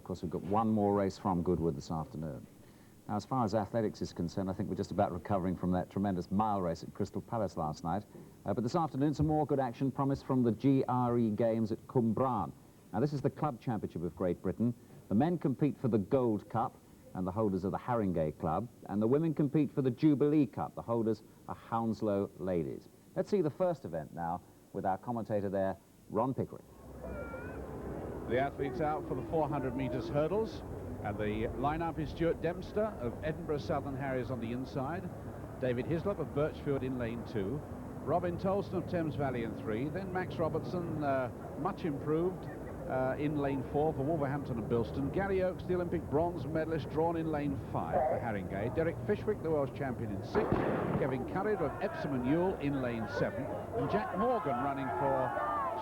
course, we've got one more race from Goodwood this afternoon. Now, as far as athletics is concerned, I think we're just about recovering from that tremendous mile race at Crystal Palace last night. But this afternoon, some more good action promised from the GRE games at Cwmbran. Now, this is the club championship of Great Britain. The men compete for the Gold Cup, and the holders are the Harriers Club, and the women compete for the Jubilee Cup. The holders are Hounslow Ladies. Let's see the first event now with our commentator there, Ron Pickering. The athletes out for the 400 metres hurdles, and the lineup is Stuart Dempster of Edinburgh Southern Harriers on the inside, David Hislop of Birchfield in lane 2, Robin Tolston of Thames Valley in 3, then Max Robertson, much improved, in lane 4 for Wolverhampton and Bilston, Gary Oakes, the Olympic bronze medalist, drawn in lane 5 for Harringay, Derek Fishwick, the Welsh champion, in 6, Kevin Currid of Epsom and Ewell in lane 7, and Jack Morgan running for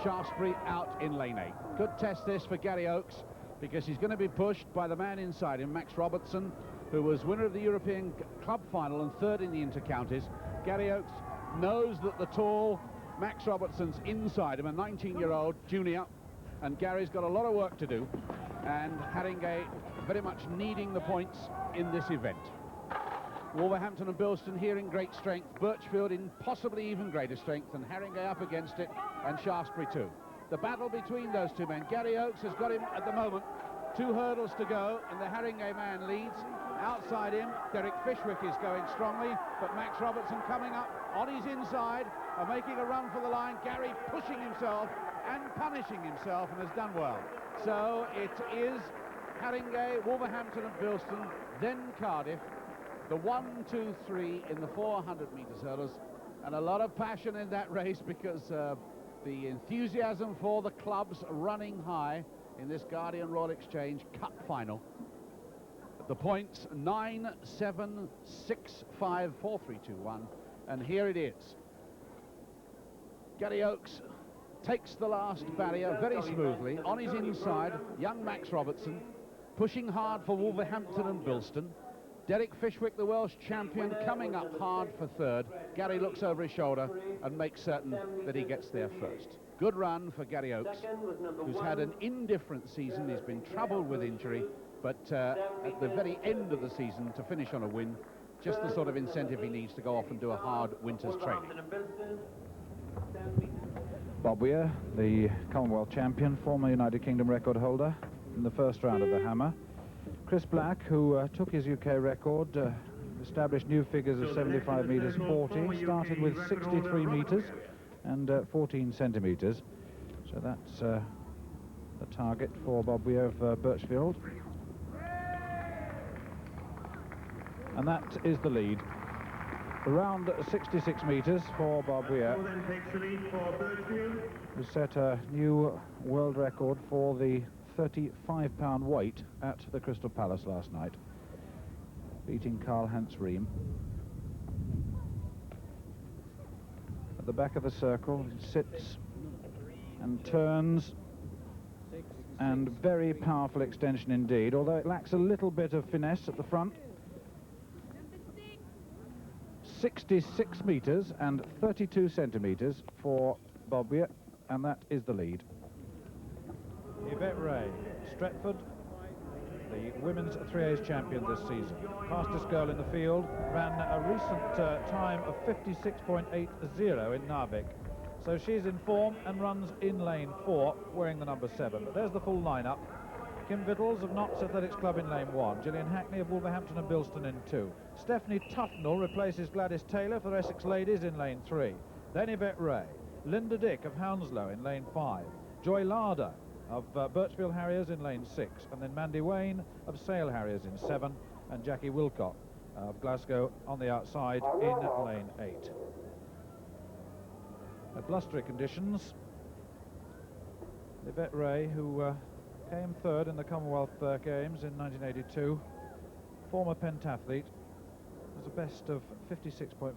Shaftesbury out in lane 8. Good test this for Gary Oakes, because he's going to be pushed by the man inside him, Max Robertson, who was winner of the European Club Final and 3rd in the Inter-Counties. Gary Oakes knows that the tall Max Robertson's inside him, a 19-year-old junior, and Gary's got a lot of work to do, and Harringay very much needing the points in this event. Wolverhampton and Bilston here in great strength, Birchfield in possibly even greater strength, and Harringay up against it, and Shaftesbury too. The battle between those two men. Gary Oakes has got him at the moment. 2 hurdles to go, and the Harringay man leads. Outside him, Derek Fishwick is going strongly, but Max Robertson coming up on his inside and making a run for the line. Gary pushing himself and punishing himself, and has done well. So it is Harringay, Wolverhampton and Bilston, then Cardiff. The 1, 2, 3 in the 400 metres hurdles, and a lot of passion in that race, because the enthusiasm for the clubs running high in this Guardian Royal Exchange Cup final. The points 9, 7, 6, 5, 4, 3, 2, 1, and here it is. Gary Oakes takes the last barrier very smoothly. On his inside, young Max Robertson, pushing hard for Wolverhampton and Bilston. Derek Fishwick, the Welsh champion, coming up hard for 3rd. Gary looks over his shoulder and makes certain that he gets there first. Good run for Gary Oakes, who's had an indifferent season. He's been troubled with injury, but at the very end of the season, to finish on a win, just the sort of incentive he needs to go off and do a hard winter's training. Bob Weir, the Commonwealth champion, former United Kingdom record holder in the first round of the Hammer. Chris Black, who took his UK record, established new figures of 75 metres 40, started with 63 metres and 14 centimetres. So that's the target for Bob Weir of Birchfield. And that is the lead. Around 66 metres for Bob Weir, who set a new world record for the 35-pound weight at the Crystal Palace last night, beating Karl-Heinz Riem. At the back of the circle, it sits and turns, and very powerful extension indeed, although it lacks a little bit of finesse at the front. 66 metres and 32 centimetres for Bob Weir, and that is the lead. Yvette Ray, Stretford, the women's 3A's champion this season. Fastest girl in the field, ran a recent time of 56.80 in Narvik. So she's in form and runs in lane 4, wearing the number 7. But there's the full lineup. Kim Vittles of Notts Athletics Club in lane 1. Gillian Hackney of Wolverhampton and Bilston in 2. Stephanie Tufnell replaces Gladys Taylor for the Essex Ladies in lane 3. Then Yvette Ray. Linda Dick of Hounslow in lane 5. Joy Larder of Birchfield Harriers in lane 6. And then Mandy Wayne of Sale Harriers in 7. And Jackie Wilcott of Glasgow on the outside in lane 8. At blustery conditions, Yvette Ray, who came 3rd in the Commonwealth Games in 1982, former pentathlete, was a best of 56.46.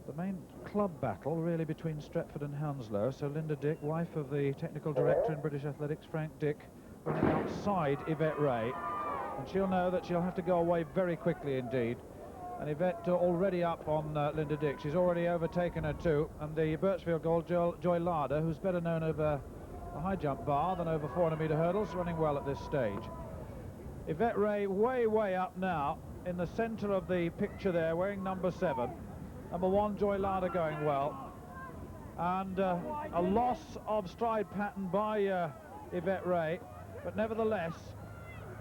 The main club battle really between Stretford and Hounslow, so Linda Dick, wife of the technical director in British Athletics, Frank Dick, running outside Yvette Ray, and she'll know that she'll have to go away very quickly indeed. And Yvette already up on Linda Dick. She's already overtaken her too, and the Birchfield goal, Joy Larder, who's better known over a high jump bar than over 400-metre hurdles, running well at this stage. Yvette Ray way up now in the centre of the picture there, wearing number 7. Number 1, Joy Larder, going well. And a loss of stride pattern by Yvette Ray, but nevertheless,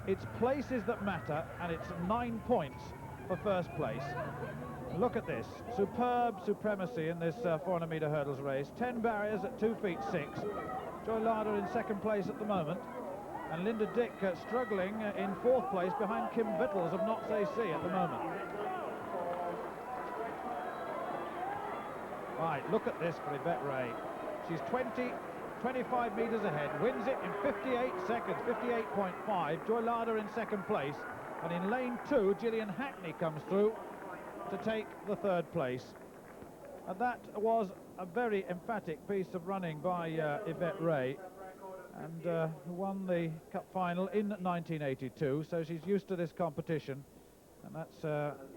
it's places that matter, and it's 9 points for first place. Look at this, superb supremacy in this 400-metre hurdles race. 10 barriers at 2 feet 6. Joy Larder in second place at the moment, and Linda Dick struggling in 4th place behind Kim Vittles of Not Say See at the moment. Right, look at this for Yvette Ray. She's 25 metres ahead, wins it in 58 seconds, 58.5. Joy Larder in second place, and in lane 2, Gillian Hackney comes through to take the 3rd place. And that was a very emphatic piece of running by Yvette Ray, and who won the Cup final in 1982, so she's used to this competition, and that's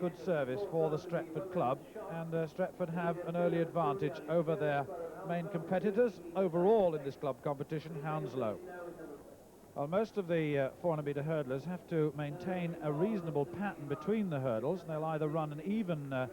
good service for the Stretford club, and Stretford have an early advantage over their main competitors overall in this club competition, Hounslow. Well, most of the 400-metre hurdlers have to maintain a reasonable pattern between the hurdles. They'll either run an even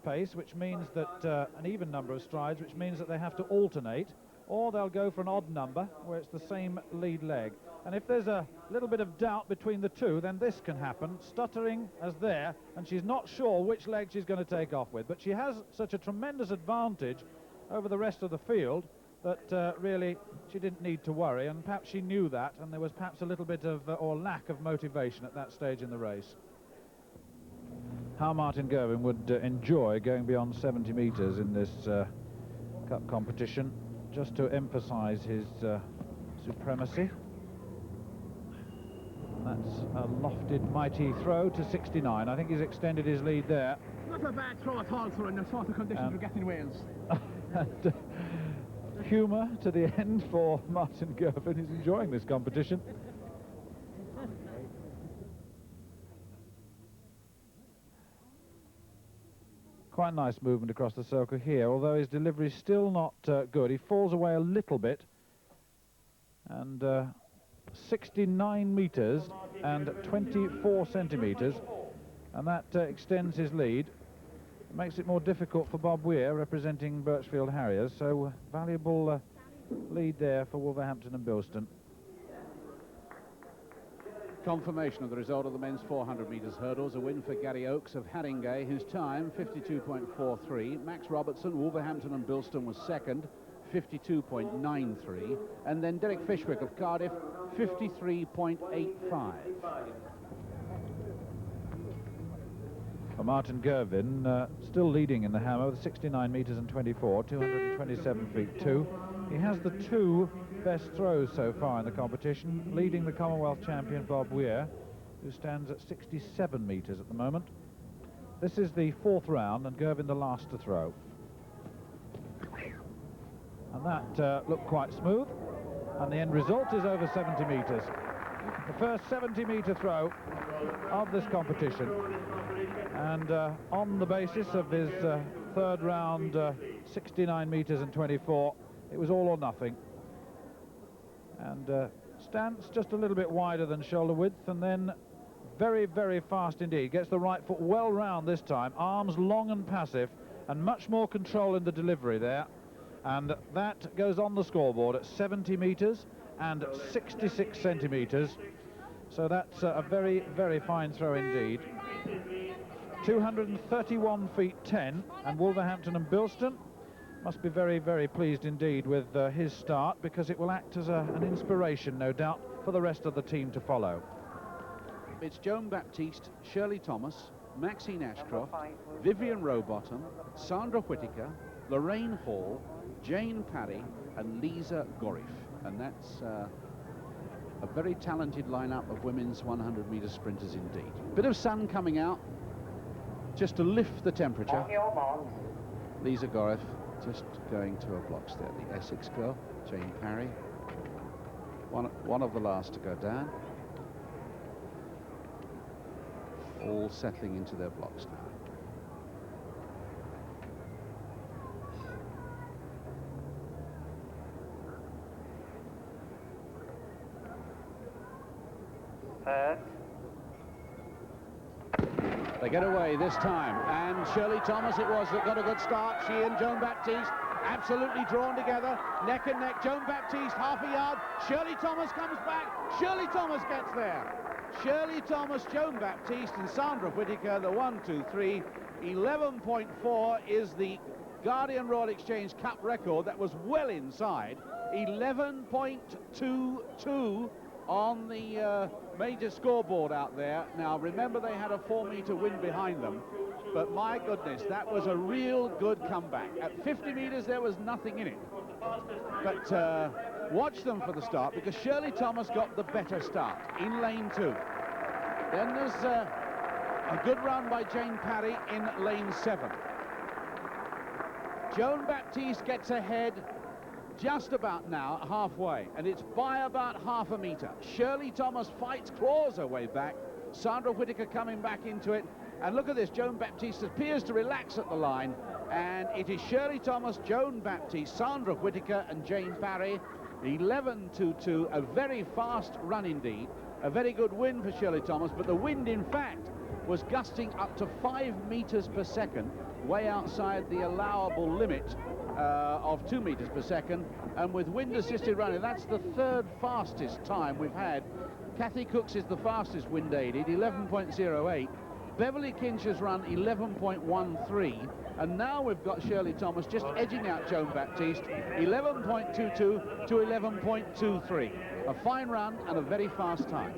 pace, which means that an even number of strides, which means that they have to alternate, or they'll go for an odd number where it's the same lead leg. And if there's a little bit of doubt between the two, then this can happen, stuttering as there, and she's not sure which leg she's going to take off with. But she has such a tremendous advantage over the rest of the field that really she didn't need to worry, and perhaps she knew that, and there was perhaps a little bit of or lack of motivation at that stage in the race. How Martin Girvin would enjoy going beyond 70 metres in this cup competition, just to emphasise his supremacy. That's a lofted, mighty throw to 69. I think he's extended his lead there. Not a bad throw at all, sir, in the sort of conditions we get in Wales. And humour to the end for Martin Girvin. He's enjoying this competition. Quite a nice movement across the circle here, although his delivery is still not good. He falls away a little bit, and 69 metres and 24 centimetres, and that extends his lead. It makes it more difficult for Bob Weir, representing Birchfield Harriers, so valuable lead there for Wolverhampton and Bilston. Confirmation of the result of the men's 400 metres hurdles, a win for Gary Oakes of Haringey, whose time 52.43. Max Robertson, Wolverhampton and Bilston, was second, 52.93, and then Derek Fishwick of Cardiff, 53.85. Well, Martin Girvin still leading in the hammer with 69 metres and 24, 227 feet 2. He has the 2 best throws so far in the competition, leading the Commonwealth champion Bob Weir, who stands at 67 metres at the moment. This is the 4th round, and Girvin the last to throw. And that looked quite smooth, and the end result is over 70 metres. The first 70-metre throw of this competition, and on the basis of his 3rd round 69 metres and 24, it was all or nothing. And stance just a little bit wider than shoulder width, and then very fast indeed. Gets the right foot well round this time, arms long and passive, and much more control in the delivery there. And that goes on the scoreboard at 70 metres and 66 centimetres. So that's a very fine throw indeed. 231 feet 10, and Wolverhampton and Bilston must be very pleased indeed with his start, because it will act as an inspiration, no doubt, for the rest of the team to follow. It's Joan Baptiste, Shirley Thomas, Maxine Ashcroft, Vivian Rowbottom, Sandra Whittaker, Lorraine Hall, Jane Parry and Lisa Gorif, and that's a very talented lineup of women's 100-metre sprinters indeed. Bit of sun coming out just to lift the temperature. Lisa Gorif just going to her blocks there. The Essex girl, Jane Parry, one of the last to go down. All settling into their blocks now. Third. They get away this time, and Shirley Thomas it was that got a good start. She and Joan Baptiste absolutely drawn together, neck and neck. Joan Baptiste half a yard. Shirley Thomas comes back. Shirley Thomas gets there. Shirley Thomas, Joan Baptiste, and Sandra Whittaker, the 1, 2, 3. 11.4 is the Guardian Royal Exchange Cup record. That was well inside. 11.22 on the major scoreboard out there. Now, remember, they had a 4-meter wind behind them, but my goodness, that was a real good comeback. At 50 meters, there was nothing in it. But watch them for the start, because Shirley Thomas got the better start in lane 2. Then there's a good run by Jane Parry in lane 7. Joan Baptiste gets ahead just about now, halfway, and it's by about half a meter. Shirley Thomas fights, claws her way back. Sandra Whittaker coming back into it. And look at this, Joan Baptiste appears to relax at the line, and it is Shirley Thomas, Joan Baptiste, Sandra Whittaker and Jane Parry. 11.22, a very fast run indeed. A very good win for Shirley Thomas, but the wind, in fact, was gusting up to 5 meters per second, way outside the allowable limit of 2 meters per second, and with wind-assisted running, that's the 3rd fastest time we've had. Kathy Cooks is the fastest wind-aided, 11.08. Beverly Kinch has run 11.13, and now we've got Shirley Thomas just edging out Joan Baptiste, 11.22 to 11.23. A fine run and a very fast time.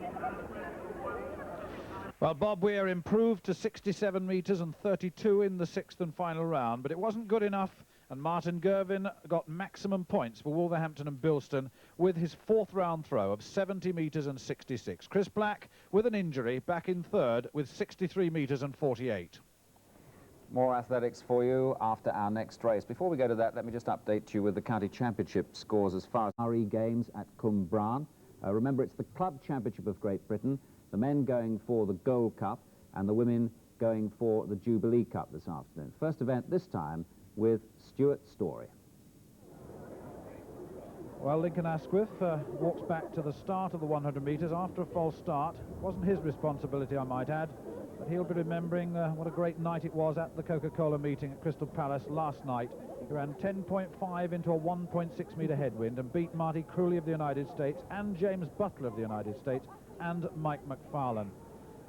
Well, Bob Weir improved to 67 metres and 32 in the 6th and final round, but it wasn't good enough, and Martin Gervin got maximum points for Wolverhampton and Bilston with his 4th round throw of 70 metres and 66. Chris Black, with an injury, back in 3rd with 63 metres and 48. More athletics for you after our next race. Before we go to that, let me just update you with the county championship scores as far as GRE games at Cwmbran. Remember, it's the club championship of Great Britain, the men going for the Gold Cup and the women going for the Jubilee Cup this afternoon. First event this time with Stuart Story. Well, Lincoln Asquith walks back to the start of the 100 metres after a false start. It wasn't his responsibility, I might add, but he'll be remembering what a great night it was at the Coca-Cola meeting at Crystal Palace last night. He ran 10.5 into a 1.6 metre headwind and beat Marty Crulley of the United States and James Butler of the United States and Mike McFarlane.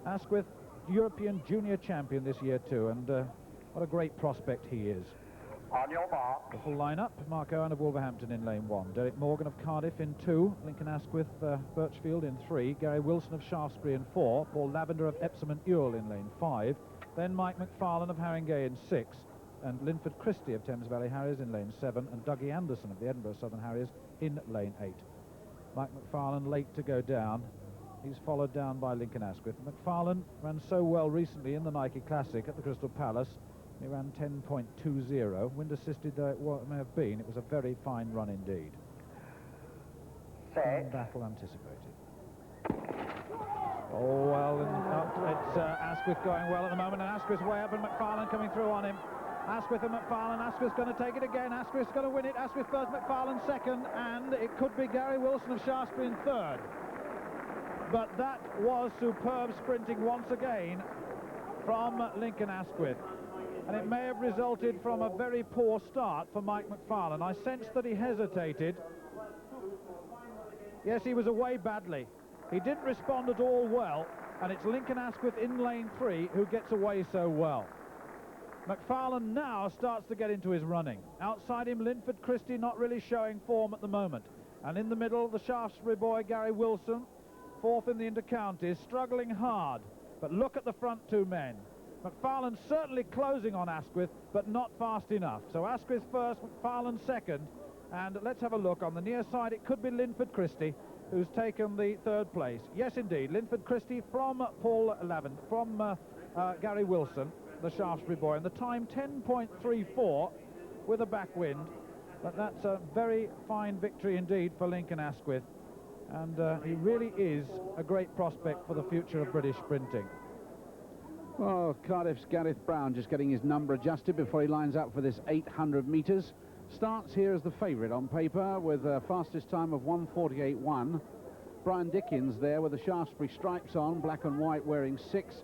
Asquith, European junior champion this year too, and what a great prospect he is. On your mark. The full lineup: Mark Owen of Wolverhampton in lane 1, Derek Morgan of Cardiff in 2, Lincoln Asquith, Birchfield in 3, Gary Wilson of Shaftesbury in 4, Paul Lavender of Epsom and Ewell in lane 5, then Mike McFarlane of Haringey in 6, and Linford Christie of Thames Valley Harriers in lane 7, and Dougie Anderson of the Edinburgh Southern Harriers in lane 8. Mike McFarlane late to go down. He's followed down by Lincoln Asquith. McFarlane ran so well recently in the Nike Classic at the Crystal Palace. He ran 10.20. Wind assisted though it may have been, it was a very fine run indeed. Set. Battle anticipated. Oh, well, it's Asquith going well at the moment, and Asquith's way up and McFarlane coming through on him. Asquith and McFarlane. Asquith's going to take it again. Asquith's going to win it. Asquith first, McFarlane second, and it could be Gary Wilson of Shaftesbury in 3rd. But that was superb sprinting once again from Lincoln Asquith. And it may have resulted from a very poor start for Mike McFarlane. I sensed that he hesitated. Yes, he was away badly. He didn't respond at all well, and it's Lincoln Asquith in lane 3 who gets away so well. McFarlane now starts to get into his running. Outside him, Linford Christie not really showing form at the moment. And in the middle, the Shaftesbury boy, Gary Wilson, 4th in the inter-counties, struggling hard. But look at the front 2 men. McFarlane certainly closing on Asquith, but not fast enough. So Asquith first, McFarlane second, and let's have a look. On the near side, it could be Linford Christie, who's taken the 3rd place. Yes, indeed, Linford Christie from Paul Lavender, from Gary Wilson, the Shaftesbury boy, and the time 10.34 with a backwind. But that's a very fine victory indeed for Lincoln Asquith, and he really is a great prospect for the future of British sprinting. Well, Cardiff's Gareth Brown just getting his number adjusted before he lines up for this 800 metres. Starts here as the favourite on paper with a fastest time of 1:48.1. Brian Dickens there with the Shaftesbury stripes on, black and white, wearing 6,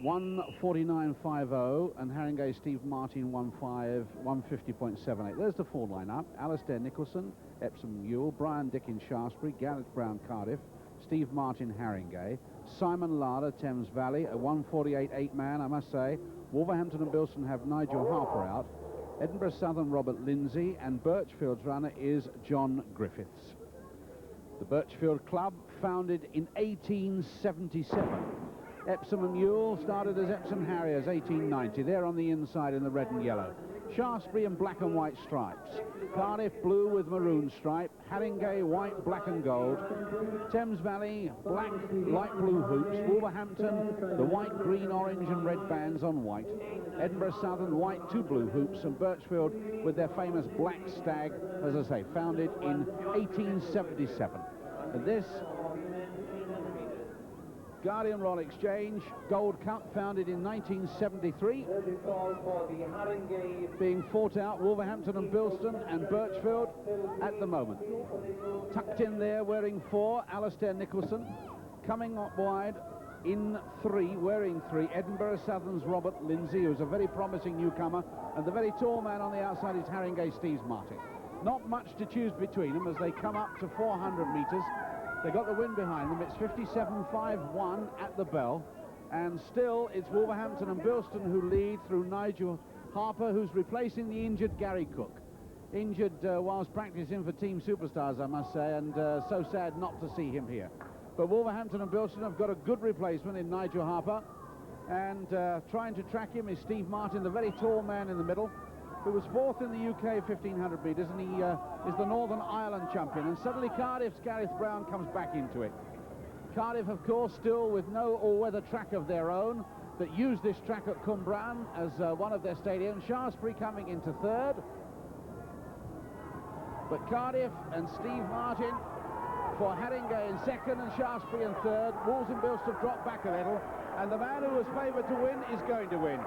1:49.50, and Haringey Steve Martin 150.78. There's the full line-up. Alistair Nicholson, Epsom Ewell, Brian Dickens Shaftesbury, Gareth Brown Cardiff, Steve Martin Haringey, Simon Larder Thames Valley, a 1:48.8 man, I must say. Wolverhampton and Bilston have Nigel Harper out. Edinburgh Southern Robert Lindsay, and Birchfield's runner is John Griffiths. The Birchfield Club, founded in 1877. Epsom and Ewell started as Epsom Harriers, 1890. They're on the inside in the red and yellow. Shaftesbury in black and white stripes. Cardiff blue with maroon stripe. Haringey white, black and gold. Thames Valley black, light blue hoops. Wolverhampton the white, green, orange and red bands on white. Edinburgh Southern white, 2 blue hoops, and Birchfield with their famous black stag, as I say, founded in 1877. And this Guardian Royal Exchange Gold Cup, founded in 1973, being fought out Wolverhampton and Bilston and Birchfield at the moment. Tucked in there, wearing 4, Alistair Nicholson. Coming up wide in 3, wearing 3, Edinburgh Southern's Robert Lindsay, who's a very promising newcomer, and the very tall man on the outside is Haringey Steve Martin. Not much to choose between them as they come up to 400 metres. They got the wind behind them. It's 57.51 at the bell, and still it's Wolverhampton and Bilston who lead through Nigel Harper, who's replacing the injured Gary Cook. Injured whilst practicing for Team Superstars, I must say, and so sad not to see him here. But Wolverhampton and Bilston have got a good replacement in Nigel Harper, and trying to track him is Steve Martin, the very tall man in the middle, who was 4th in the UK 1500 metres, and he is the Northern Ireland champion. And suddenly Cardiff's Gareth Brown comes back into it. Cardiff, of course, still with no all-weather track of their own that use this track at Cwmbran as one of their stadiums. Shaftesbury coming into 3rd. But Cardiff and Steve Martin for Haringey in 2nd and Shaftesbury in 3rd. Wolves and Bilston have dropped back a little, and the man who was favoured to win is going to win.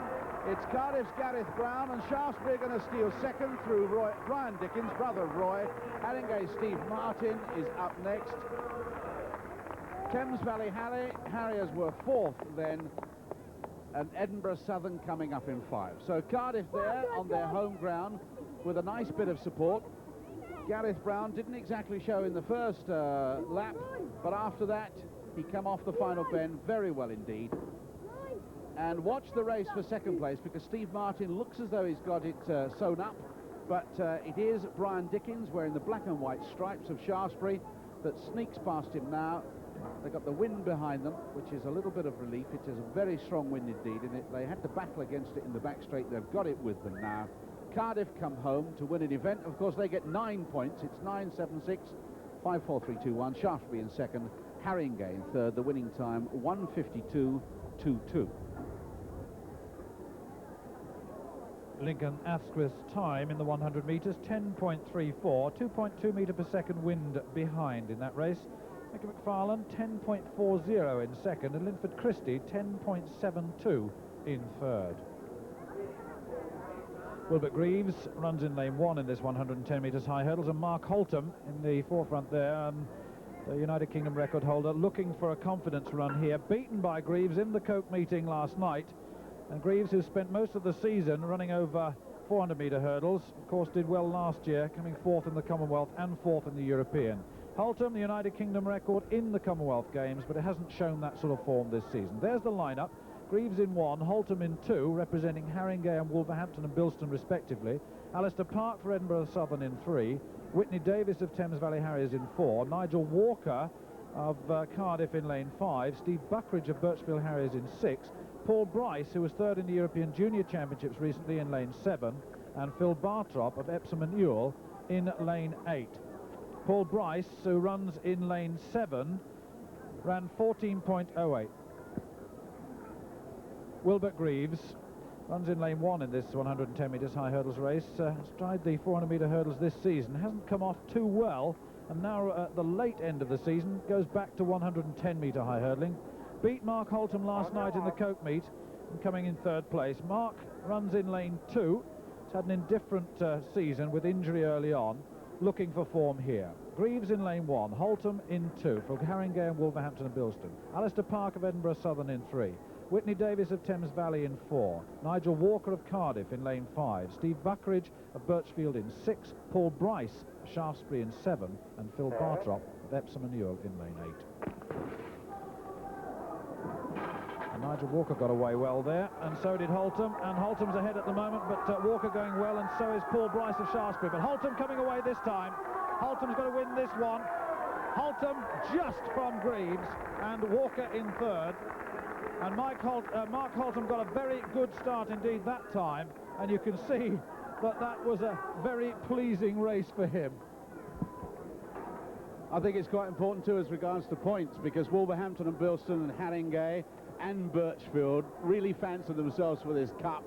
It's Cardiff's Gareth Brown, and Shaftesbury are going to steal 2nd through Brian Dickens, brother of Roy. Haringey Steve Martin is up next. Thames Valley Harriers were 4th then, and Edinburgh Southern coming up in 5. So Cardiff there on their home ground with a nice bit of support. Gareth Brown didn't exactly show in the first lap, but after that he came off the final bend very well indeed. And watch the race for 2nd place, because Steve Martin looks as though he's got it sewn up, but it is Brian Dickens wearing the black and white stripes of Shaftesbury that sneaks past him now. They've got the wind behind them, which is a little bit of relief. It is a very strong wind indeed, and they had to battle against it in the back straight. They've got it with them now. Cardiff come home to win an event. Of course, they get 9 points. It's 9.76, 5.43.21. Shaftesbury in 2nd, Haringey in 3rd. The winning time 1:52.22. Lincoln Asquith's time in the 100 metres, 10.34, 2.2 metre per second wind behind in that race. Mickey McFarlane, 10.40 in 2nd, and Linford Christie, 10.72 in 3rd. Wilbert Greaves runs in lane 1 in this 110 metres high hurdles, and Mark Holtham in the forefront there, the United Kingdom record holder, looking for a confidence run here, beaten by Greaves in the Coke meeting last night. And Greaves, who spent most of the season running over 400 metre hurdles, of course did well last year, coming 4th in the Commonwealth and 4th in the European. Holtham, the United Kingdom record in the Commonwealth Games, but it hasn't shown that sort of form this season. There's the lineup. Greaves in 1, Holtham in 2, representing Haringey and Wolverhampton and Bilston respectively. Alistair Park for Edinburgh Southern in 3. Whitney Davis of Thames Valley Harriers in 4. Nigel Walker of Cardiff in lane 5. Steve Buckridge of Birchfield Harriers in 6. Paul Bryce, who was 3rd in the European Junior Championships recently, in lane 7. And Phil Bartrop of Epsom and Ewell in lane 8. Paul Bryce, who runs in lane 7, ran 14.08. Wilbert Greaves runs in lane 1 in this 110 metres high hurdles race. Has tried the 400 metre hurdles this season, hasn't come off too well, and now at the late end of the season goes back to 110 metre high hurdling. Beat Mark Holtham last night in the Coke meet and coming in 3rd place. Mark runs in lane 2. He's had an indifferent season with injury early on. looking for form here. Greaves in lane 1, Holtham in 2 for Harringay and Wolverhampton and Bilston. Alistair Park of Edinburgh Southern in 3. Whitney Davis of Thames Valley in 4. Nigel Walker of Cardiff in lane 5. Steve Buckridge of Birchfield in 6. Paul Bryce of Shaftesbury in 7. And Phil Bartrop of Epsom and Ewell in lane 8. And Nigel Walker got away well there, and so did Holtham. And Holtham's ahead at the moment, but Walker going well, and so is Paul Bryce of Shaftesbury. But Holtham coming away this time. Holtham's going to win this one. Holtham just from Greaves, and Walker in 3rd. And Mark Holtham got a very good start indeed that time, and you can see that that was a very pleasing race for him. I think it's quite important too as regards to points, because Wolverhampton and Bilston and Harringay and Birchfield really fancy themselves for this cup.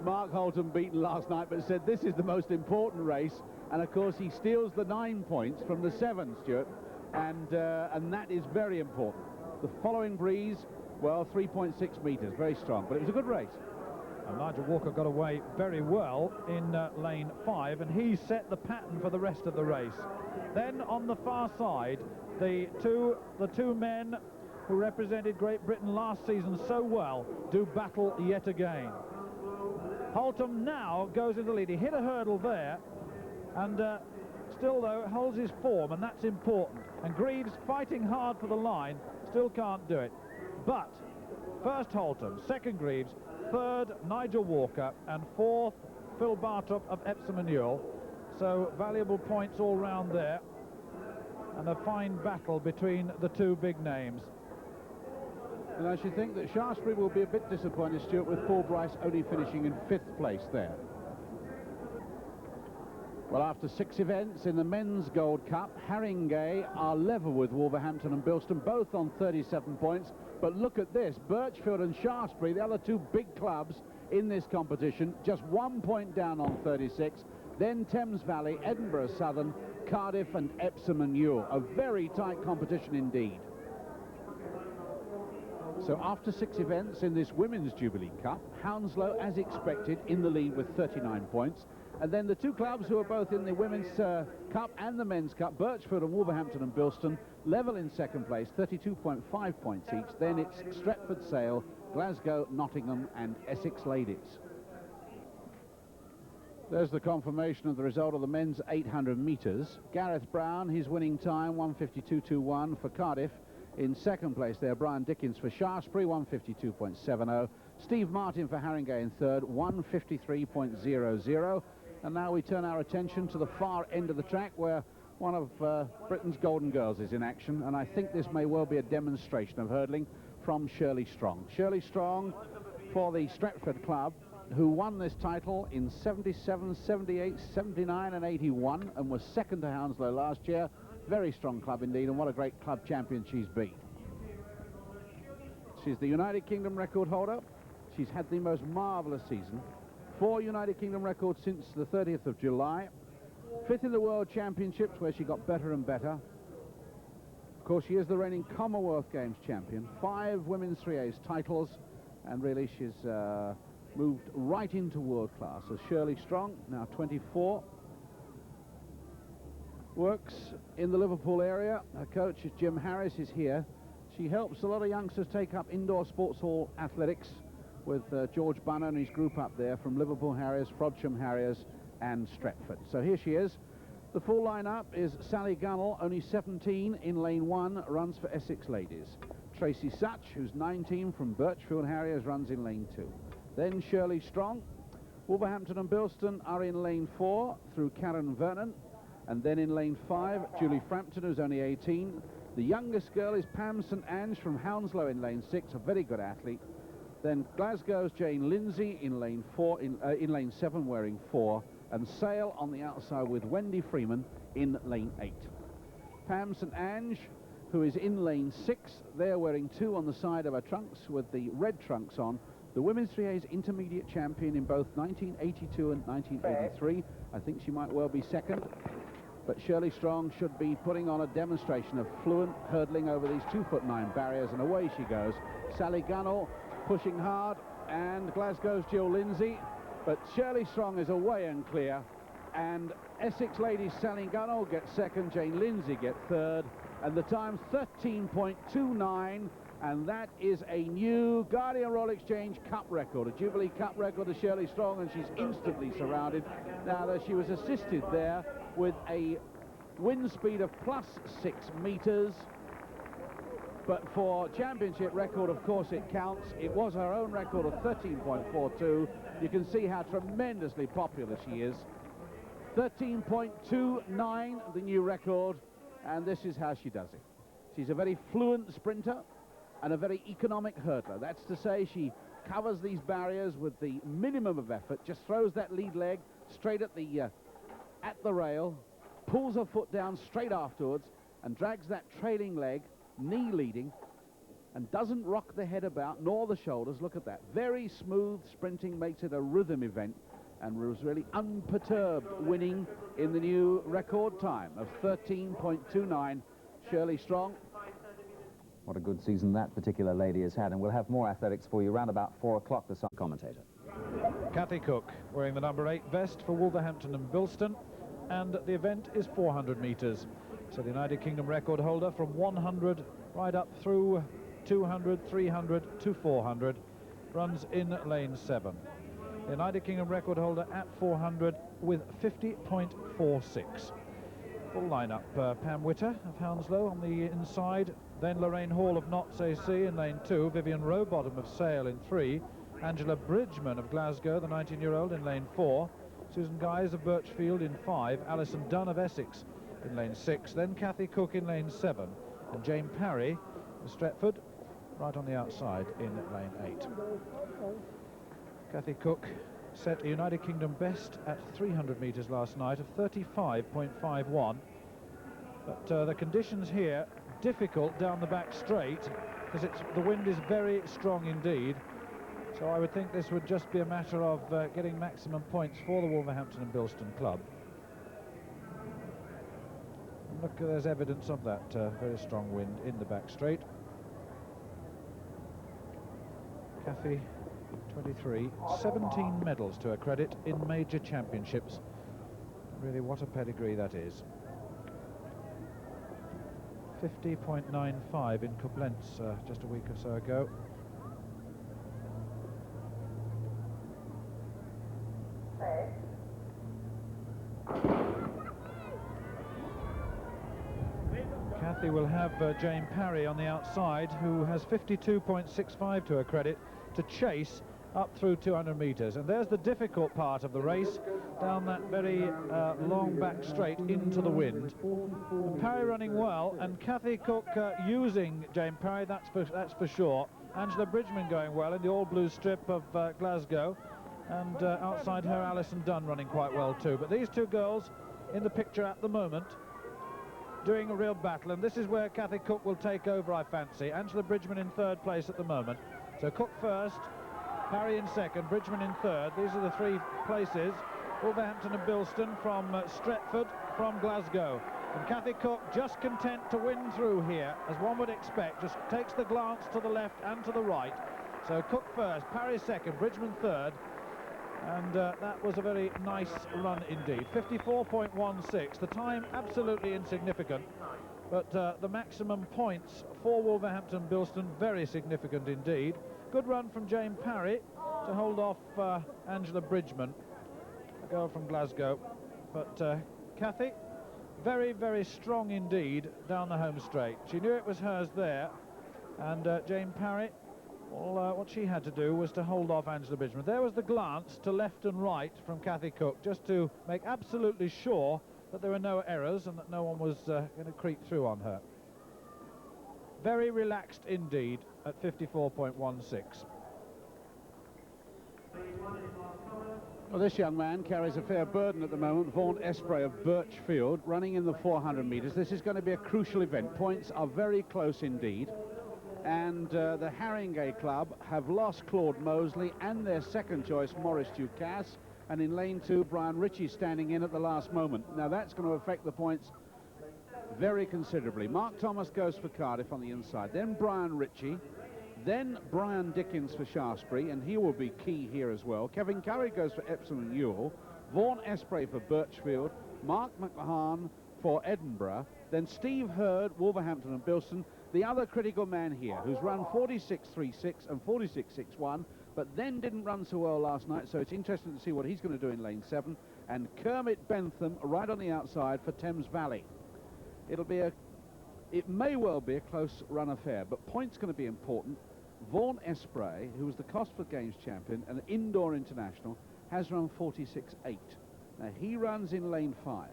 Mark Holtham beaten last night, but said this is the most important race, and of course he steals the 9 points from the 7, Stuart, and that is very important. The following breeze, well, 3.6 metres, very strong, but it was a good race. And Nigel Walker got away very well in lane 5, and he set the pattern for the rest of the race. Then on the far side, the two men who represented Great Britain last season so well do battle yet again. Holtham now goes into the lead. He hit a hurdle there, and still though holds his form, and that's important. And Greaves, fighting hard for the line, still can't do it. But first Holtham, second Greaves, third Nigel Walker, and fourth Phil Bartrop of Epsom and Ewell. So valuable points all round there, and a fine battle between the two big names. And I should think that Shaftesbury will be a bit disappointed, Stuart, with Paul Bryce only finishing in 5th place there. Well, after 6 events in the Men's Gold Cup, Harringay are level with Wolverhampton and Bilston, both on 37 points. But look at this, Birchfield and Shaftesbury, the other two big clubs in this competition, just 1 point down on 36. Then Thames Valley, Edinburgh Southern, Cardiff and Epsom and Ewell. A very tight competition indeed. So after 6 events in this Women's Jubilee Cup, Hounslow, as expected, in the lead with 39 points. And then the two clubs who are both in the Women's Cup and the Men's Cup, Birchfield and Wolverhampton and Bilston, level in 2nd place, 32.5 points each. Then it's Stretford Sale, Glasgow, Nottingham and Essex Ladies. There's the confirmation of the result of the men's 800 metres. Gareth Brown, his winning time, 1:52.21 for Cardiff. In 2nd place there, Brian Dickens for Shaftesbury, 1:52.70. Steve Martin for Harringay in 3rd, 1:53.00. And now we turn our attention to the far end of the track, where one of Britain's golden girls is in action, and I think this may well be a demonstration of hurdling from Shirley Strong. Shirley Strong for the Stretford club, who won this title in 77, 78, 79 and 81, and was 2nd to Hounslow last year. Very strong club indeed, and what a great club champion she's been. She's the United Kingdom record holder. She's had the most marvellous season. 4 United Kingdom records since the 30th of July. 5th in the World Championships, where she got better and better. Of course, she is the reigning Commonwealth Games champion. 5 Women's 3As titles, and really she's moved right into world class. So Shirley Strong, now 24. Works in the Liverpool area. Her coach, Jim Harris, is here. She helps a lot of youngsters take up indoor sports hall athletics with George Bunner and his group up there from Liverpool Harriers, Frodsham Harriers and Stretford. So here she is. The full lineup is Sally Gunnell, only 17, in lane 1, runs for Essex Ladies. Tracy Such, who's 19, from Birchfield Harriers, runs in lane 2. Then Shirley Strong. Wolverhampton and Bilston are in lane 4 through Karen Vernon. And then in lane 5, Julie Frampton, who's only 18. The youngest girl is Pam St Ange from Hounslow in lane 6, a very good athlete. Then Glasgow's Jane Lindsay in lane 4, in lane 7, wearing 4, and Sale on the outside with Wendy Freeman in lane 8. Pam St Ange, who is in lane 6, they're wearing 2 on the side of her trunks with the red trunks on. The Women's 3A's intermediate champion in both 1982 and 1983. I think she might well be 2nd. But Shirley Strong should be putting on a demonstration of fluent hurdling over these 2'9" barriers, and away she goes. Sally Gunnell pushing hard, and Glasgow's Jill Lindsay. But Shirley Strong is away and clear. And Essex Ladies Sally Gunnell gets second, Jane Lindsay gets third, and the time's 13.29, and that is a new Guardian Royal Exchange Cup record, a Jubilee Cup record to Shirley Strong, and she's instantly surrounded. Now, that she was assisted there with a wind speed of plus 6 meters, but for championship record, of course, it counts. It was her own record of 13.42. You can see how tremendously popular she is. 13.29, the new record, and this is how she does it. She's a very fluent sprinter and a very economic hurdler. That's to say, she covers these barriers with the minimum of effort, just throws that lead leg straight at the rail, pulls her foot down straight afterwards, and drags that trailing leg, knee leading, and doesn't rock the head about nor the shoulders. Look at that. Very smooth sprinting, makes it a rhythm event, and was really unperturbed, winning in the new record time of 13.29. Shirley Strong. What a good season that particular lady has had, and we'll have more athletics for you around about 4 o'clock this commentator. Kathy Cook wearing the number 8 vest for Wolverhampton and Bilston, and the event is 400 metres. So the United Kingdom record holder from 100 right up through 200, 300 to 400 runs in lane 7. The United Kingdom record holder at 400 with 50.46. Full lineup, Pam Witter of Hounslow on the inside, then Lorraine Hall of Notts AC in lane 2, Vivian Rowbottom of Sale in 3, Angela Bridgman of Glasgow, the 19-year-old, in lane 4, Susan Guise of Birchfield in 5, Alison Dunn of Essex in lane 6, then Kathy Cook in lane 7, and Jane Parry of Stretford right on the outside in lane 8. Kathy Cook set a United Kingdom best at 300 metres last night of 35.51, but the conditions here difficult down the back straight because the wind is very strong indeed, so I would think this would just be a matter of getting maximum points for the Wolverhampton and Bilston club. And look, there's evidence of that very strong wind in the back straight. Kathy, 23, 17 medals to her credit in major championships. Really, what a pedigree that is. 50.95 in Cwmbran just a week or so ago. Kathy will have Jane Parry on the outside, who has 52.65 to her credit, to chase up through 200 metres. And there's the difficult part of the race, down that very long back straight into the wind. And Parry running well, and Kathy Cook using Jane Parry, that's for sure. Angela Bridgman going well in the all-blue strip of Glasgow, and outside her Alison Dunn running quite well too. But these two girls in the picture at the moment doing a real battle, and this is where Kathy Cook will take over, I fancy. Angela Bridgman in 3rd place at the moment. So Cook first, Parry in 2nd, Bridgman in 3rd. These are the 3 places. Wolverhampton and Bilston from Stretford, from Glasgow. And Kathy Cook just content to win through here, as one would expect, just takes the glance to the left and to the right. So Cook first, Parry 2nd, Bridgman 3rd. And that was a very nice run indeed. 54.16, the time absolutely insignificant, but the maximum points for Wolverhampton Bilston very significant indeed. Good run from Jane Parry to hold off Angela Bridgman, a girl from Glasgow. But Kathy, very, very strong indeed down the home straight. She knew it was hers there, and Jane Parry, well, what she had to do was to hold off Angela Bridgman. There was the glance to left and right from Kathy Cook, just to make absolutely sure that there were no errors and that no one was going to creep through on her. Very relaxed indeed at 54.16. Well, this young man carries a fair burden at the moment. Vaughan Espray of Birchfield, running in the 400 metres. This is going to be a crucial event. Points are very close indeed. And the Harringer Club have lost Claude Mosley and their second choice, Maurice Ducasse. And in lane 2, Brian Ritchie standing in at the last moment. Now, that's going to affect the points very considerably. Mark Thomas goes for Cardiff on the inside. Then Brian Ritchie. Then Brian Dickens for Shaftesbury, and he will be key here as well. Kevin Curry goes for Epsom and Ewell. Vaughan Espray for Birchfield, Mark McMahon for Edinburgh, then Steve Hurd, Wolverhampton and Bilston, the other critical man here, who's run 46.36 and 46.61, but then didn't run so well last night, so it's interesting to see what he's going to do in lane 7, and Kermit Bentham right on the outside for Thames Valley. It may well be a close run affair, but points going to be important. Vaughan Espray, who was the Cosford Games champion and indoor international, has run 46.8. Now he runs in lane 5.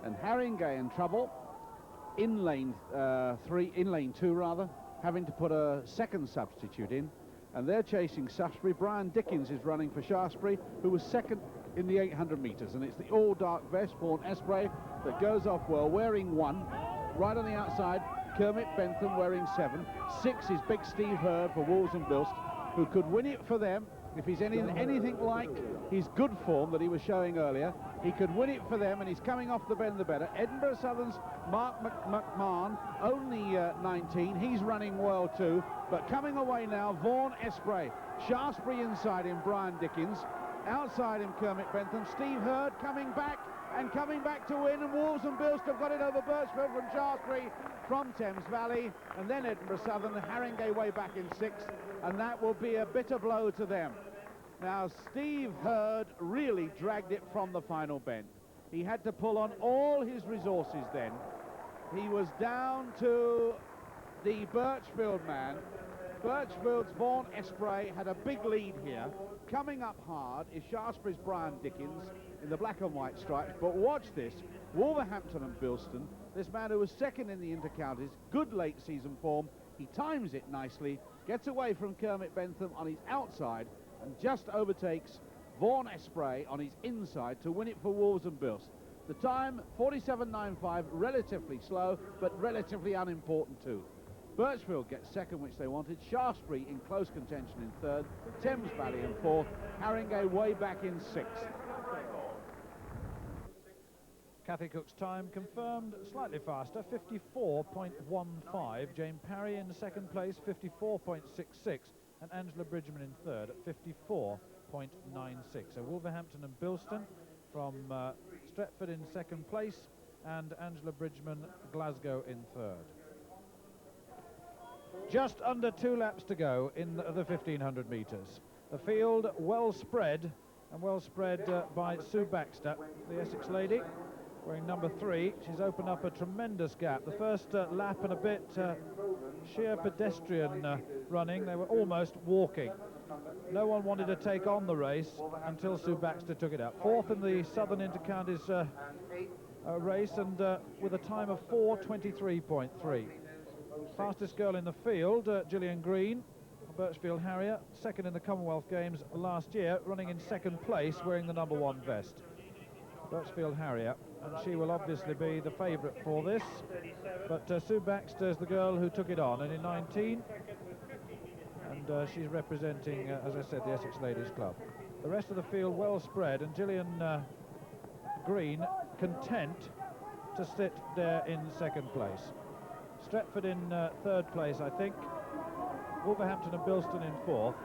And Haringey in trouble in lane 2 rather, having to put a second substitute in, and they're chasing Shaftesbury. Brian Dickens is running for Shaftesbury, who was second in the 800 metres, and it's the all-dark vest, Vaughan Espray, that goes off well, wearing 1. Right on the outside, Kermit Bentham wearing 7. 6 is big Steve Hurd for Wolves and Bilst, who could win it for them if he's anything like his good form that he was showing earlier. He could win it for them, and he's coming off the bend the better. Edinburgh Southern's Mark McMahon, only 19. He's running well too, but coming away now, Vaughan Espray. Shaftesbury inside him, Brian Dickens. Outside him, Kermit Bentham. Steve Hurd coming back to win, and Wolves and Bilst have got it over Birchfield from Shaftesbury from Thames Valley, and then Edinburgh Southern, Haringey way back in 6th, and that will be a bitter blow to them. Now, Steve Hurd really dragged it from the final bend. He had to pull on all his resources then. He was down to the Birchfield man. Birchfield's Vaughan Espray had a big lead here. Coming up hard is Shaftesbury's Brian Dickens in the black and white stripes, but watch this, Wolverhampton and Bilston, this man who was second in the intercounties, good late season form, he times it nicely, gets away from Kermit Bentham on his outside, and just overtakes Vaughan Espray on his inside to win it for Wolves and Bilst. The time, 47.95, relatively slow, but relatively unimportant too. Birchfield gets second, which they wanted. Shaftesbury in close contention in 3rd. Thames Valley in 4th. Haringey way back in 6th. Kathy Cook's time confirmed slightly faster, 54.15. Jane Parry in 2nd place, 54.66. And Angela Bridgman in 3rd at 54.96. So Wolverhampton and Bilston from Stretford in 2nd place, and Angela Bridgman, Glasgow in 3rd. Just under 2 laps to go in the 1500 metres. The field well spread, and well spread by Sue Baxter, the Essex lady, wearing number 3. She's opened up a tremendous gap. The first lap and a bit sheer pedestrian running. They were almost walking. No one wanted to take on the race until Sue Baxter took it up. 4th in the Southern Intercounties race, and with a time of 4:23.3. Fastest girl in the field, Gillian Green, Birchfield Harrier, 2nd in the Commonwealth Games last year, running in 2nd place, wearing the number 1 vest. Birchfield Harrier, and she will obviously be the favourite for this, but Sue Baxter is the girl who took it on, and in 19, and she's representing, as I said, the Essex Ladies Club. The rest of the field well spread, and Gillian Green content to sit there in 2nd place. Stretford in 3rd place, I think. Wolverhampton and Bilston in 4th.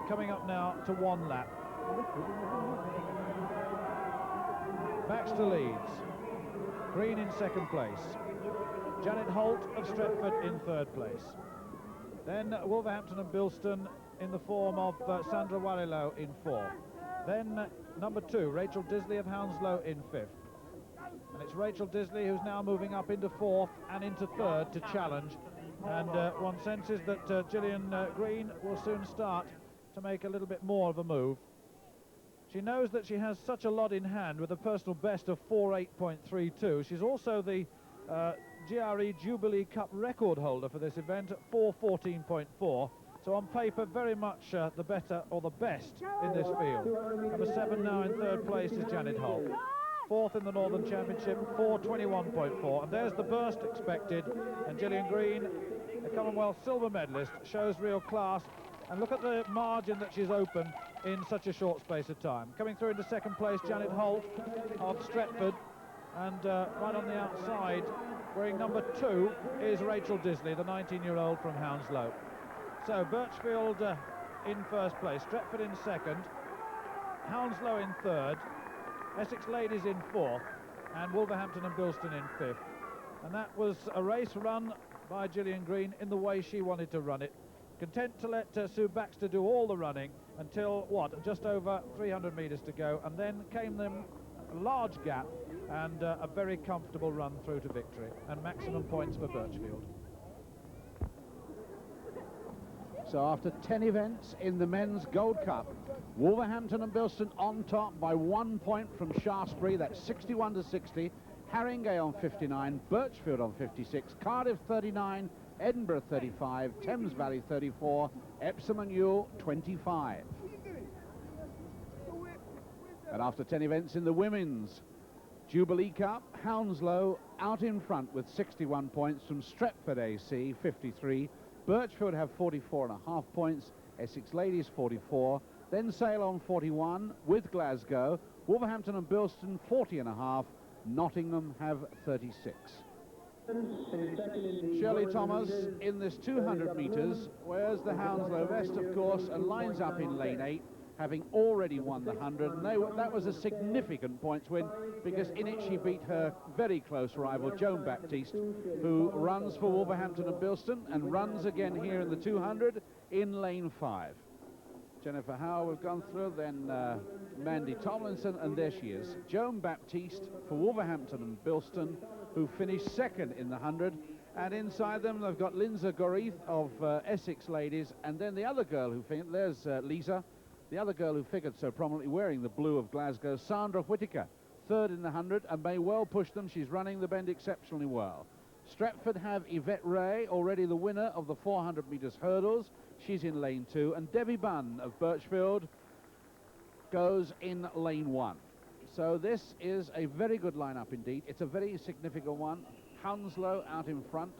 Coming up now to 1 lap. Baxter leads. Green in 2nd place. Janet Holt of Stretford in 3rd place. Then Wolverhampton and Bilston in the form of Sandra Warrilow in 4th. Then number 2, Rachel Disley of Hounslow in 5th. And it's Rachel Disley who's now moving up into 4th and into 3rd to challenge. And one senses that Gillian Green will soon start to make a little bit more of a move. She knows that she has such a lot in hand with a personal best of 4:8.32. She's also the GRE Jubilee Cup record holder for this event at 4:14.4. So on paper, very much the better or the best in this field. Number 7 now in 3rd place is Janet Holt. 4th in the Northern Championship, 4:21.4, and there's the burst expected, and Gillian Green, the Commonwealth silver medalist, shows real class, and look at the margin that she's opened in such a short space of time. Coming through into 2nd place, Janet Holt of Stretford, and right on the outside, wearing number 2, is Rachel Disley, the 19-year-old from Hounslow. So Birchfield in first place, Stretford in second, Hounslow in third, Essex Ladies in fourth, and Wolverhampton and Bilston in fifth. And that was a race run by Gillian Green in the way she wanted to run it. Content to let Sue Baxter do all the running until, what, just over 300 metres to go, and then came them a large gap and a very comfortable run through to victory, and maximum points for Birchfield. So after 10 events in the Men's Gold Cup, Wolverhampton and Bilston on top by 1 point from Shaftesbury. That's 61 to 60. Haringey on 59, Birchfield on 56, Cardiff 39, Edinburgh 35, Thames Valley 34, Epsom and Ewell 25. And after 10 events in the Women's Jubilee Cup, Hounslow out in front with 61 points from Stretford AC 53. Birchfield have 44.5 points, Essex Ladies 44, then Sale on 41 with Glasgow, Wolverhampton and Bilston 40.5, Nottingham have 36. Shirley Thomas in this 200 metres wears the Hounslow vest, of course, and lines up in lane 8, having already won the 100, and that was a significant points win, because in it she beat her very close rival Joan Baptiste, who runs for Wolverhampton and Bilston and runs again here in the 200 in lane 5. Jennifer Howe we've gone through, then Mandy Tomlinson, and there she is, Joan Baptiste for Wolverhampton and Bilston, who finished second in the 100, and inside them they've got Lindsay Goreth of Essex Ladies, and then the other girl who finished, there's Lisa, the other girl who figured so prominently wearing the blue of Glasgow, Sandra Whittaker, third in the 100, and may well push them. She's running the bend exceptionally well. Stretford have Yvette Ray, already the winner of the 400 metres hurdles. She's in lane 2, and Debbie Bunn of Birchfield goes in lane 1. So this is a very good lineup indeed. It's a very significant one. Hounslow out in front,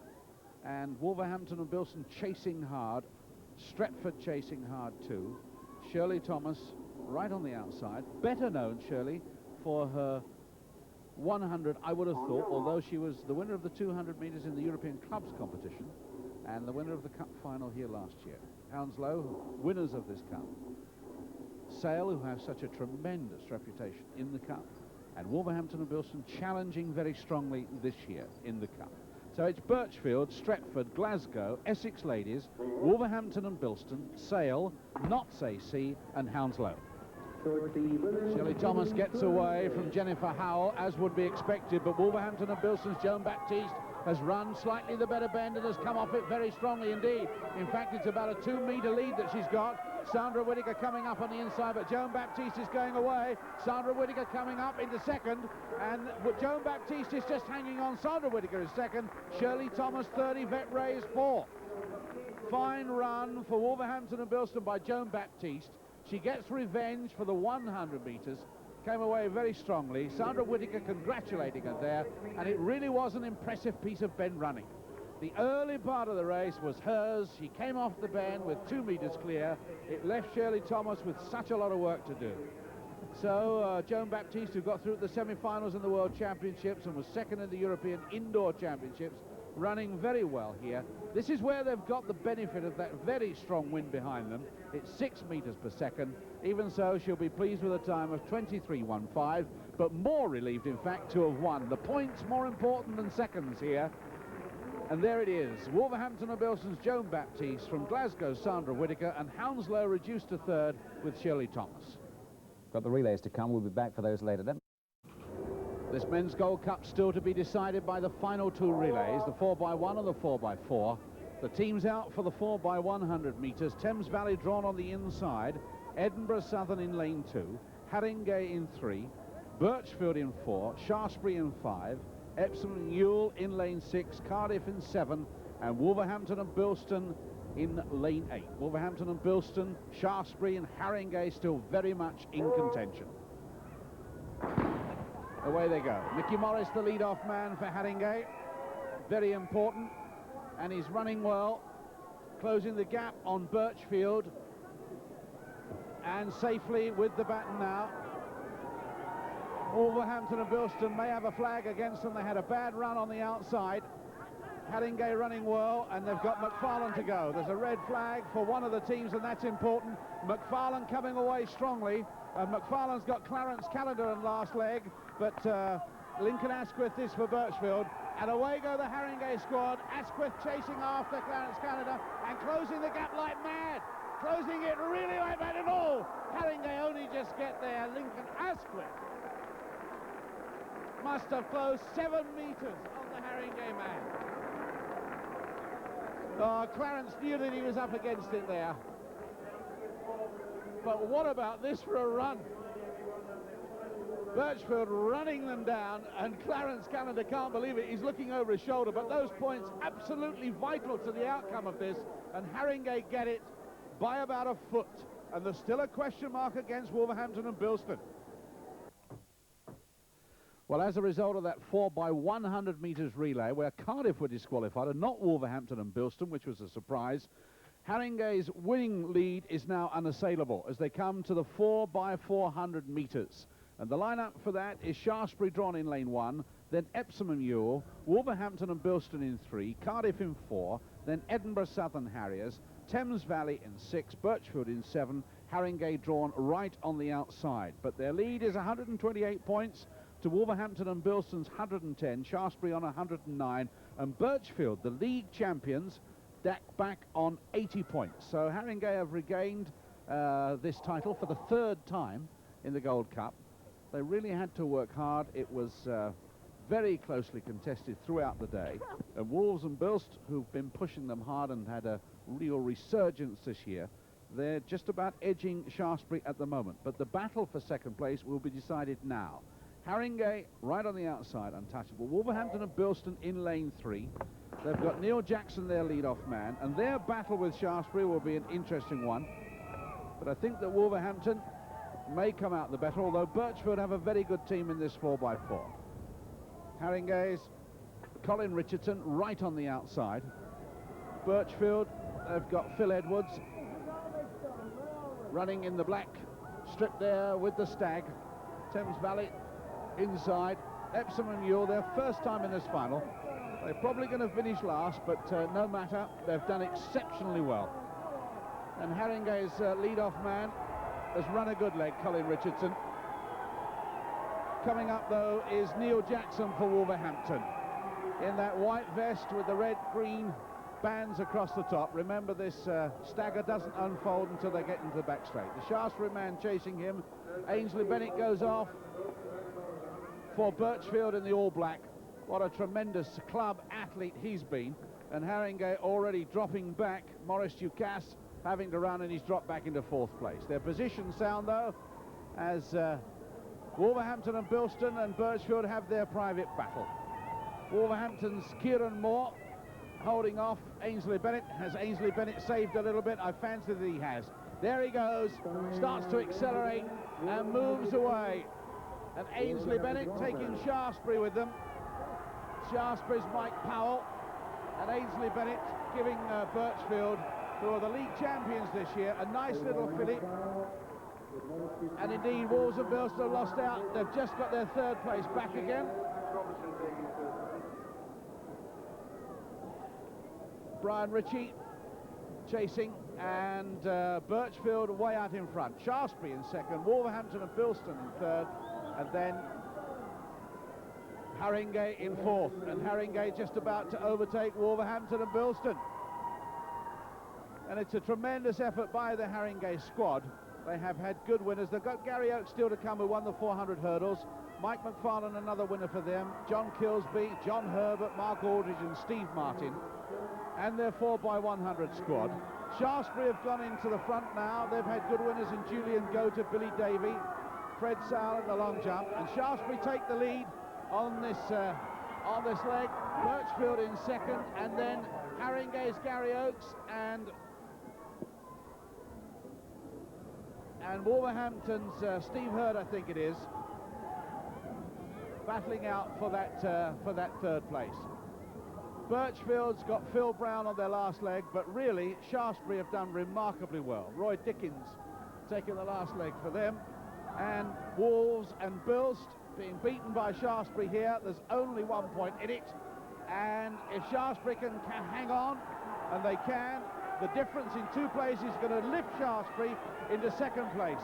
and Wolverhampton and Bilston chasing hard. Stretford chasing hard too. Shirley Thomas right on the outside, better known, Shirley, for her 100, I would have thought, although she was the winner of the 200 metres in the European Clubs competition and the winner of the Cup final here last year. Hounslow, winners of this Cup. Sale, who have such a tremendous reputation in the Cup, and Wolverhampton and Bilston challenging very strongly this year in the Cup. So it's Birchfield, Stretford, Glasgow, Essex Ladies, Wolverhampton and Bilston, Sale, Notts AC and Hounslow. Shirley Thomas gets away from Jennifer Howell, as would be expected, but Wolverhampton and Bilston's Joan Baptiste has run slightly the better bend and has come off it very strongly indeed. In fact, it's about a 2-metre lead that she's got. Sandra Whittaker coming up on the inside, but Joan Baptiste is going away. Sandra Whittaker coming up into second, and Joan Baptiste is just hanging on. Sandra Whittaker is second, Shirley Thomas third, Yvette Ray is fourth. Fine run for Wolverhampton and Bilston by Joan Baptiste. She gets revenge for the 100 metres, came away very strongly. Sandra Whittaker congratulating her there, and it really was an impressive piece of bend running. The early part of the race was hers. She came off the bend with 2 metres clear. It left Shirley Thomas with such a lot of work to do. So Joan Baptiste, who got through at the semi-finals in the World Championships and was second in the European Indoor Championships, running very well here. This is where they've got the benefit of that very strong wind behind them. It's 6 metres per second. Even so, she'll be pleased with a time of 23.15, but more relieved, in fact, to have won. The points more important than seconds here. And there it is, Wolverhampton and Bilston's Joan Baptiste, from Glasgow, Sandra Whittaker, and Hounslow reduced to third with Shirley Thomas. Got the relays to come. We'll be back for those later then. This Men's Gold Cup still to be decided by the final 2 relays, the 4x1 and the 4x4. The teams out for the 4x100 metres. Thames Valley drawn on the inside, Edinburgh Southern in lane 2, Haringey in 3, Birchfield in 4, Shaftesbury in 5, Epsom and Ewell in lane 6, Cardiff in 7, and Wolverhampton and Bilston in lane 8. Wolverhampton and Bilston, Shaftesbury and Haringey still very much in contention. Away they go. Mickey Morris, the lead-off man for Haringey. Very important, and he's running well, closing the gap on Birchfield, and safely with the baton now. Wolverhampton and Bilston may have a flag against them. They had a bad run on the outside, Haringey running well, and they've got McFarlane to go. There's a red flag for one of the teams, and that's important. McFarlane coming away strongly, and McFarlane's got Clarence Callender in last leg, but Lincoln Asquith is for Birchfield, and away go the Haringey squad. Asquith chasing after Clarence Callender and closing the gap like mad. Closing it really like mad at all. Haringey only just get there. Lincoln Asquith must have closed 7 meters on the Haringey man. Oh, Clarence knew that he was up against it there. But what about this for a run? Birchfield running them down, and Clarence Callender can't believe it. He's looking over his shoulder, but those points absolutely vital to the outcome of this, and Haringey get it by about a foot. And there's still a question mark against Wolverhampton and Bilston. Well, as a result of that 4x100 metres relay, where Cardiff were disqualified and not Wolverhampton and Bilston, which was a surprise, Haringey's winning lead is now unassailable as they come to the 4x400 metres. And the lineup for that is Shaftesbury drawn in lane 1, then Epsom and Ewell, Wolverhampton and Bilston in 3, Cardiff in 4, then Edinburgh Southern Harriers, Thames Valley in 6, Birchfield in 7, Haringey drawn right on the outside. But their lead is 128 points to Wolverhampton and Bilston's 110, Shaftesbury on 109, and Birchfield, the league champions, back on 80 points. So Haringey have regained this title for the 3rd time in the Gold Cup. They really had to work hard. It was very closely contested throughout the day. And Wolves and Bilst, who've been pushing them hard and had a real resurgence this year, they're just about edging Shaftesbury at the moment. But the battle for second place will be decided now. Haringey right on the outside, untouchable. Wolverhampton and Bilston in lane 3. They've got Neil Jackson, their lead-off man, and their battle with Shaftesbury will be an interesting one. But I think that Wolverhampton may come out the better, although Birchfield have a very good team in this 4x4. Haringey's Colin Richardson right on the outside. Birchfield, they've got Phil Edwards running in the black strip there with the Stag. Thames Valley inside. Epsom and Ewell, their first time in this final. They're probably going to finish last, but no matter, they've done exceptionally well. And Haringey's lead-off man has run a good leg, Colin Richardson. Coming up, though, is Neil Jackson for Wolverhampton in that white vest with the red-green bands across the top. Remember, this stagger doesn't unfold until they get into the back straight. The Shaftesbury man chasing him. Ainsley Bennett goes off for Birchfield in the all-black. What a tremendous club athlete he's been. And Haringey already dropping back. Maurice Ducasse having to run, and he's dropped back into 4th place. Their position sound, though, as Wolverhampton and Bilston and Birchfield have their private battle. Wolverhampton's Kieran Moore holding off Ainsley Bennett. Has Ainsley Bennett saved a little bit? I fancy that he has. There he goes, starts to accelerate and moves away. And Ainsley Bennett taking Shaftesbury with them. Shaftesbury's Mike Powell, and Ainsley Bennett giving Birchfield, who are the league champions this year, a nice little filly. And indeed, Wolves and Bilston have lost out. They've just got their 3rd place back again. Brian Ritchie chasing, and Birchfield way out in front. Shaftesbury in 2nd, Wolverhampton and Bilston in 3rd, and then Haringey in 4th, and Haringey just about to overtake Wolverhampton and Bilston. And it's a tremendous effort by the Haringey squad. They have had good winners. They've got Gary Oakes still to come, who won the 400 hurdles. Mike McFarlane, another winner for them. John Kilsby, John Herbert, Mark Aldridge and Steve Martin. And their 4x100 squad. Shaftesbury have gone into the front now. They've had good winners in Julian Goater, Billy Davey, Fred Sowell in the long jump. And Shaftesbury take the lead on this leg. Birchfield in 2nd, and then Haringey's Gary Oakes and Wolverhampton's Steve Hurd, I think it is, battling out for that 3rd place. Birchfield's got Phil Brown on their last leg, but really Shaftesbury have done remarkably well. Roy Dickens taking the last leg for them, and Wolves and Bilst being beaten by Shaftesbury here. There's only 1 point in it, And if Shaftesbury can hang on, and they can, the difference in 2 places is going to lift Shaftesbury into 2nd place.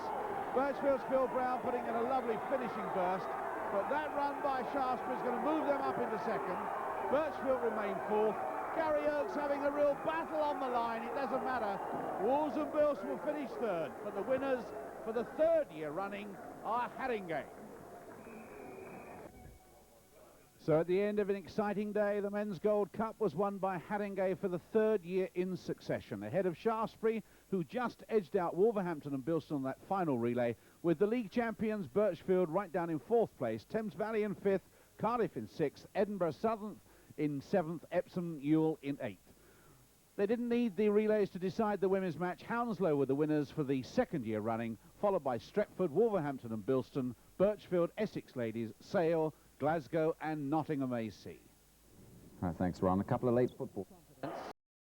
Birchfield's Phil Brown putting in a lovely finishing burst, but that run by Shaftesbury is going to move them up into 2nd. Birchfield remain 4th. Gary Oakes having a real battle on the line. It doesn't matter. Wolves and Bills will finish 3rd, but the winners for the 3rd year running are Haringey. So at the end of an exciting day, the Men's Gold Cup was won by Haringey for the 3rd year in succession, ahead of Shaftesbury, who just edged out Wolverhampton and Bilston on that final relay, with the league champions Birchfield right down in 4th place, Thames Valley in 5th, Cardiff in 6th, Edinburgh Southern in 7th, Epsom Ewell in 8th. They didn't need the relays to decide the women's match. Hounslow were the winners for the 2nd year running, followed by Stretford, Wolverhampton and Bilston, Birchfield, Essex Ladies, Sale, Glasgow and Nottingham AC. All right, thanks, Ron. A couple of late football.